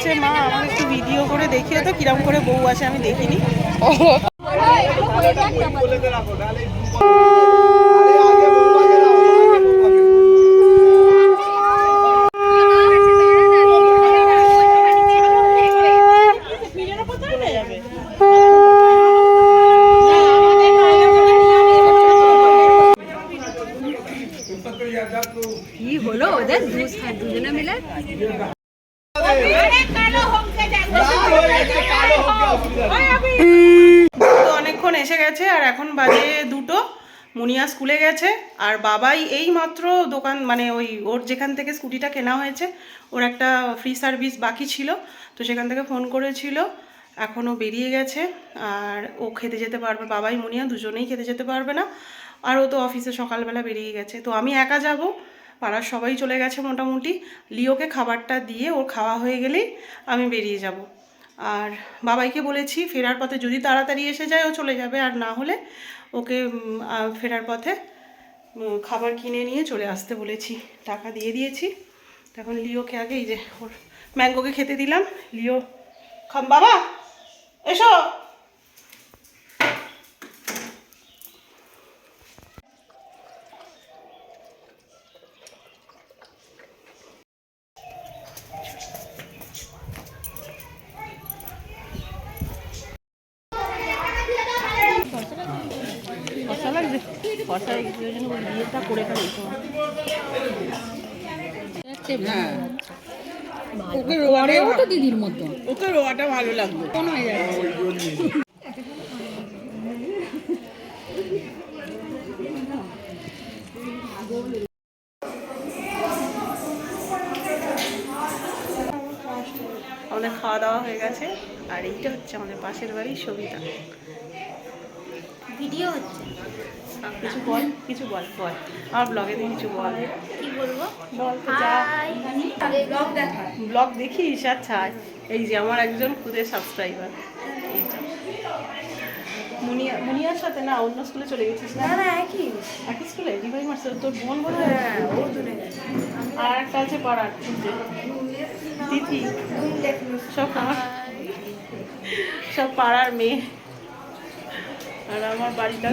বলছে মা আমাকে একটু ভিডিও করে দেখিয়ে তো কিরম করে বউ আসে, আমি দেখিনি। কি হলো ওদের দুজনে মিলে? অনেকক্ষণ এসে গেছে আর এখন বাজে 2টো। মুনিয়া স্কুলে গেছে আর বাবাই এই মাত্র দোকান মানে ওই ওর যেখান থেকে স্কুটিটা কেনা হয়েছে ওর একটা ফ্রি সার্ভিস বাকি ছিল, তো সেখান থেকে ফোন করেছিল, এখনও বেরিয়ে গেছে। আর ও খেতে যেতে পারবে, বাবাই মুনিয়া দুজনেই খেতে যেতে পারবে না, আর ও তো অফিসে সকালবেলা বেরিয়ে গেছে। তো আমি একা যাব, পাড়ার সবাই চলে গেছে মোটামুটি। লিওকে খাবারটা দিয়ে ওর খাওয়া হয়ে গেলেই আমি বেরিয়ে যাব। আর বাবাইকে বলেছি ফেরার পথে যদি তাড়াতাড়ি এসে যায় ও চলে যাবে, আর না হলে ওকে ফেরার পথে খাবার কিনে নিয়ে চলে আসতে বলেছি, টাকা দিয়ে দিয়েছি। তখন লিওকে আগে এই যে ওর ম্যাঙ্গোকে খেতে দিলাম। লিও খাম বাবা এসো। দিদির মতো ওকে রোয়াটা ভালো লাগবে। আমাদের খাওয়া দাওয়া হয়ে গেছে আর এইটা হচ্ছে আমাদের পাশের বাড়ির সবিতা। ভিডিও হচ্ছে, কিছু বল, কিছু বল বল আমার ব্লগে দিয়ে কিছু বল। কি বলবো? বল তো যা। ব্লগ দেখিস? আচ্ছা, এই যে আমার একজন খুদের সাবস্ক্রাইবার। মুনিয়ার সাথে না অন্য স্কুলে চলে গেছিস না? একই স্কুলে রিভাই মারছে তোর বোন বলে। আর একটা আছে পাড়ার তিথি, সব পাড়ার মেয়ে। আর আমার বাড়িটা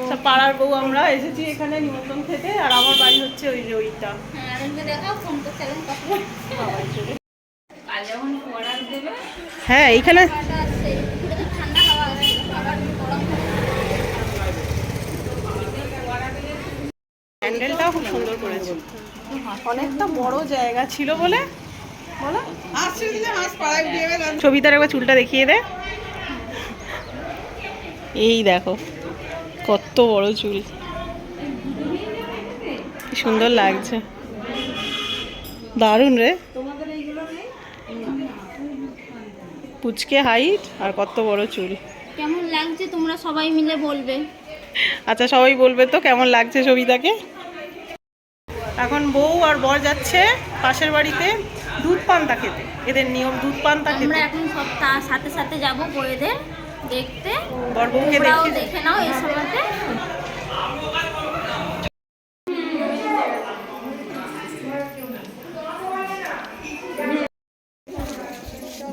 সব পাড়ার বউ। আমরা এসেছি এখানে নিমন্ত্রণ খেতে, আর আমার বাড়ি হচ্ছে ওই যে ওইটা। হ্যাঁ এইখানে প্যান্ডেলটাও খুব সুন্দর করেছে, অনেকটা বড় জায়গা ছিল বলে। বলো ছবিটার একবার চুলটা দেখিয়ে দে। এই দেখো কত বড় চুল, কি সুন্দর লাগছে, দারুণ রে। পুচকে হাইট আর কত বড় চুল। কেমন লাগছে তোমরা সবাই মিলে বলবে। আচ্ছা সবাই বলবে তো কেমন লাগছে সবিতাকে। এখন বউ আর বর যাচ্ছে পাশের বাড়িতে দুধ পান্তা খেতে, এদের নিয়ম দুধ পান্তা খেতে। আমরা এখন সব তার সাথে সাথে যাবো বউদের দেখতে, বর বউকে দেখে নাও এই সময়তে।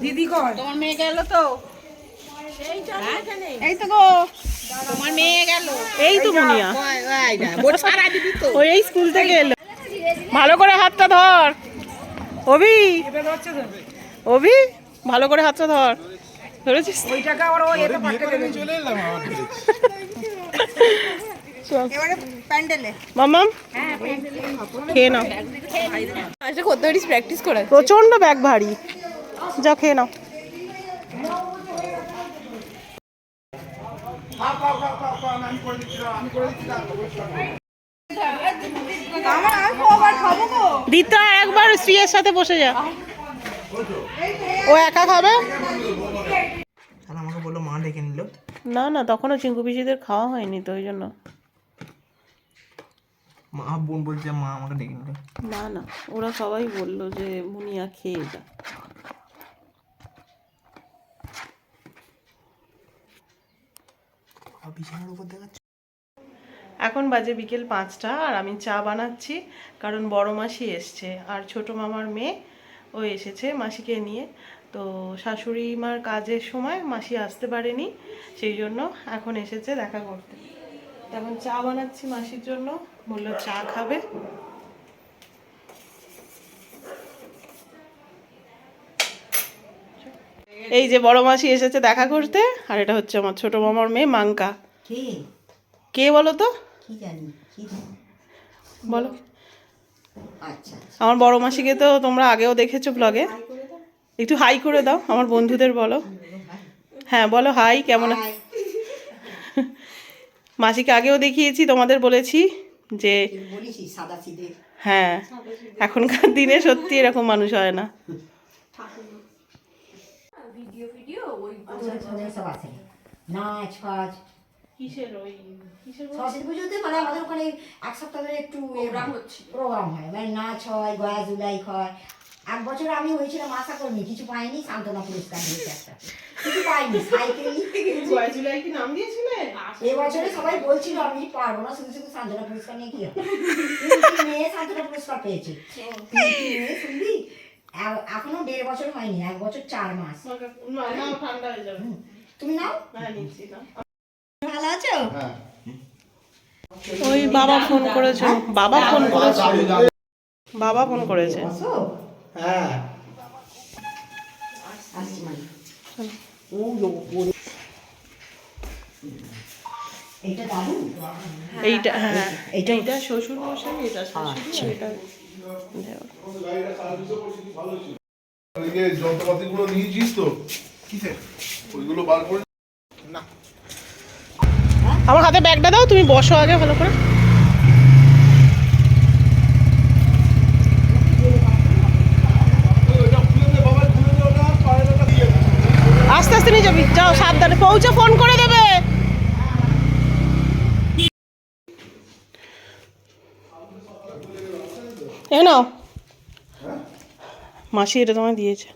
দিদি কই? তোমার মেয়ে গেল তো, এই তো গো তোমার মেয়ে গেল, এই তো মুনিয়া ওই এই স্কুল থেকে এলো। ভালো করে হাতটা ধর অভি, অভি ভালো করে হাতটা ধর। ধরেছিস? ওই টাকা আবার ওই এটা পাঠিয়ে দেবে। চলে এলাম এবারে প্যান্ডেলে মামাম খেয়ে নাও। আচ্ছা কত প্র্যাকটিস করে, প্রচন্ড ব্যাগ ভারী, যা খেয়ে নাও। দিতা একবার শ্রীয়ের সাথে বসে যা, ও একা খাবে। আমাকে বললো মা ডেকে নিল। না না তখনও চিঙ্কু পিসিদের খাওয়া হয়নি তো ওই জন্য মা বোন বলছে মা আমাকে ডেকে নিল। না না ওরা সবাই বললো যে মুনিয়া খেয়ে যা। বিছানার উপর দেখাচ্ছে। এখন বাজে বিকেল 5টা আর আমি চা বানাচ্ছি, কারণ বড় মাসি এসছে আর ছোট মামার মেয়ে ও এসেছে মাসিকে নিয়ে। তো শাশুড়ি মার কাজের সময় মাসি আসতে পারেনি, সেই জন্য এখন এসেছে দেখা করতে। এখন চা বানাচ্ছি মাসির জন্য, বললো চা খাবে। এই যে বড় মাসি এসেছে দেখা করতে, আর এটা হচ্ছে আমার ছোট মামার মেয়ে মাঙ্কা। কে কে বলো তো? কি জানি কি জানি? বলো। আচ্ছা আমার বড় মাসিকে তো তোমরা আগেও দেখেছো ব্লগে, একটু হাই করে দাও আমার বন্ধুদের বলো। হ্যাঁ বলো হাই, কেমন হাই। মাসিকে আগেও দেখিয়েছি, তোমাদের বলেছি যে তুই বলিস সাদা সিধে হ্যাঁ এখনকার দিনে সত্যি এরকম মানুষ হয় না। সব আছে নাচ ফাচ কিসের ওই কিসের সরস্বতী পুজোতে মানে আমাদের ওখানে এক সপ্তাহ ধরে একটু প্রোগ্রাম হয়, মানে নাচ হয়, গয়া জুলাই হয়। এক বছর আমি হয়েছিলাম আশা করিনি, কিছু পাইনি, সান্ত্বনা পুরস্কার দিয়েছে একটা, কিছু পাইনি, সাইকেল নিতে গেছি। জুলাই কি নাম দিয়েছিলে? এবছরে সবাই বলছিল আমি পারবো না, শুধু শুধু সান্ত্বনা পুরস্কার নিয়ে কি হবে? 3টি মেয়ে সান্ত্বনা পুরস্কার পেয়েছে। 3টি মেয়ে শুনবি, এখনো 1.5 বছর হয়নি, 1 বছর 4 মাস। না ঠান্ডা হয়ে যাবে। তুমি নাও, হ্যাঁ নিচ্ছি না। ভালো আছো? ওই বাবা ফোন করেছে, বাবা ফোন করেছে, বাবা ফোন করেছে। বসো। হ্যাঁ আসছি মানে ও ওপরে এইটা দাদু, এইটা হ্যাঁ এইটা এইটা শ্বশুর মশাই, এটা শাশুড়ি, এটা ওইদিকে যন্ত্রপাতিগুলো নিয়েছিস তো? ওইগুলো বার করে না। আমার হাতে ব্যাগটা দাও, তুমি বসো আগে ভালো করে। ওইটা খুলে দে বাবা, খুলে দে ওটা, পায়ের ওটা দিয়ে দে। আস্তে আস্তে নিয়ে যাবি, যাও সাবধানে পৌঁছে ফোন করে দেবে। এ নাও মাসি, এটা তোমায় দিয়েছে।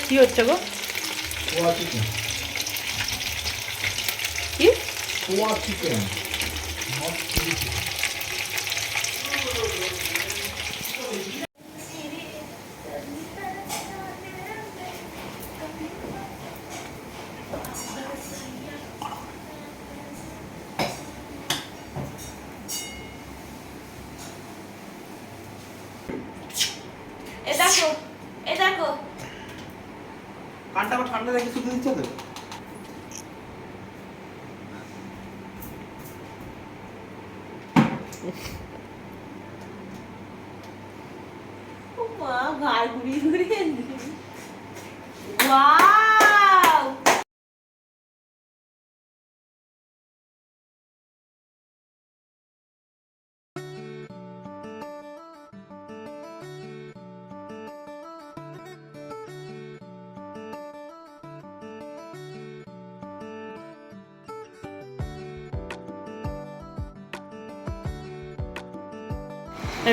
কি হচ্ছে গো? পোয়া চিকেন, কি পোয়া চিকেন। এ দেখো, এ দেখো। কানটা আমার ঠান্ডা রেখে শুতে দিচ্ছে তো? ও মা, ঘাড় ঘুরিয়ে ঘুরিয়ে ওয়াও।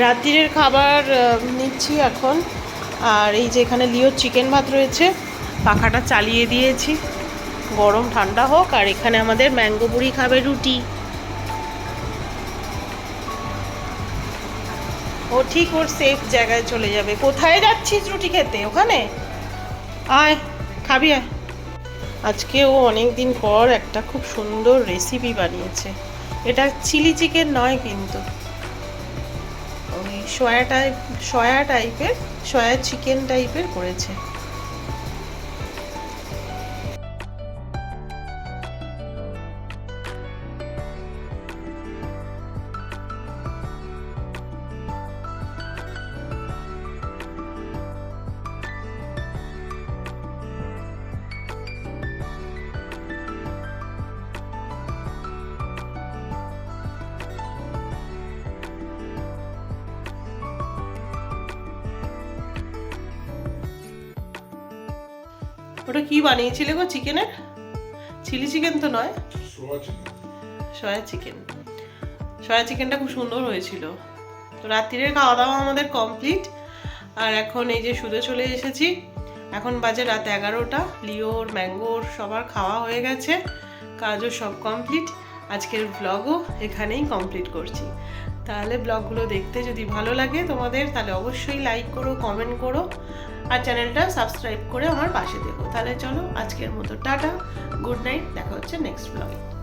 রাত্রির খাবার নিচ্ছি এখন। আর এই যে এখানে লিওর চিকেন ভাত রয়েছে, পাখাটা চালিয়ে দিয়েছি, গরম ঠান্ডা হোক। আর এখানে আমাদের ম্যাঙ্গো পুরি খাবে, রুটি। ও ঠিক ওর সেফ জায়গায় চলে যাবে। কোথায় যাচ্ছিস রুটি খেতে? ওখানে আয়, খাবি আয়। আজকে ও অনেক দিন পর একটা খুব সুন্দর রেসিপি বানিয়েছে। এটা চিলি চিকেন নয় কিন্তু, ওই সয়া টাইপের, সয়া চিকেন টাইপের করেছে। ওটা কি বানিয়েছিলে গো চিকেনের? চিলি চিকেন তো নয়, সয়া চিকেন। সয়া চিকেনটা খুব সুন্দর হয়েছিল। তো রাত্রিরের খাওয়া দাওয়া আমাদের কমপ্লিট। আর এখন এই যে শুতে চলে এসেছি। এখন বাজে রাত 11টা। লিওর, ম্যাঙ্গোর সবার খাওয়া হয়ে গেছে, কাজও সব কমপ্লিট। আজকের ব্লগও এখানেই কমপ্লিট করছি। তাহলে ব্লগগুলো দেখতে যদি ভালো লাগে তোমাদের, তাহলে অবশ্যই লাইক করো, কমেন্ট করো, আর চ্যানেলটা সাবস্ক্রাইব করে আমার পাশে দেখো। তাহলে চলো আজকের মতো টাটা, গুড নাইট, দেখা হচ্ছে নেক্সট ব্লগে।